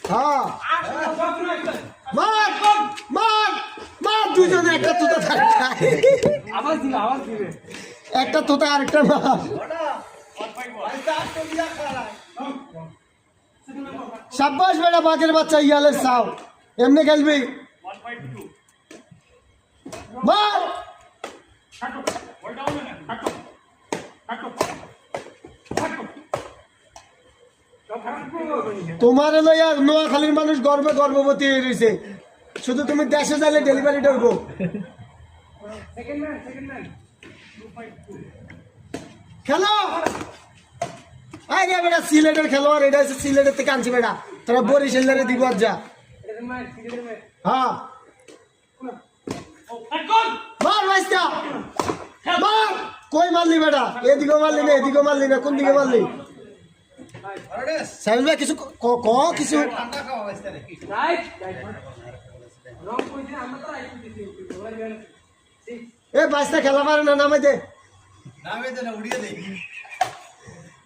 হ্যাঁ মার মার মার দুজনে একটা তোতা একটা তোতা আরেকটা মার সাব্বাস বেটা বাঘের বাচ্চা ইয়ালের সাও এমনি খেলবি মার তোমার লইয়া নোয়াখালীর মানুষ গর্বে গর্ভবতী হয়ে রয়েছে শুধু তুমি দেশে যাইলে ডেলিভারি করবো খেলো আগে বেটা সিলেটের খেলোয়াড় এটা হচ্ছে সিলেটের থেকে আনছি বেটা তোরা বরিশালের দিব আর যা হ্যাঁ মার ভাইস্তা মার কই মারলি বেটা এদিকে মারলি না এদিকে মারলি না কোন দিকে মারলি সাইল ভাই কিছু ক কিছু এ বাইসটা খেলা পারে না নামে দে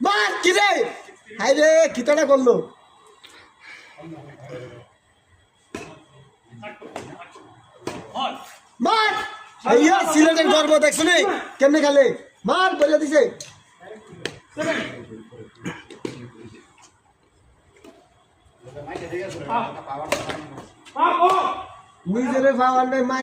মার কি রে হাই রে কিতাটা করলো মার আইয়া সিলেটের গর্ব দেখছো নি কেমনে খেলে মার বলে দিছে নিজের পাওয়ার নাই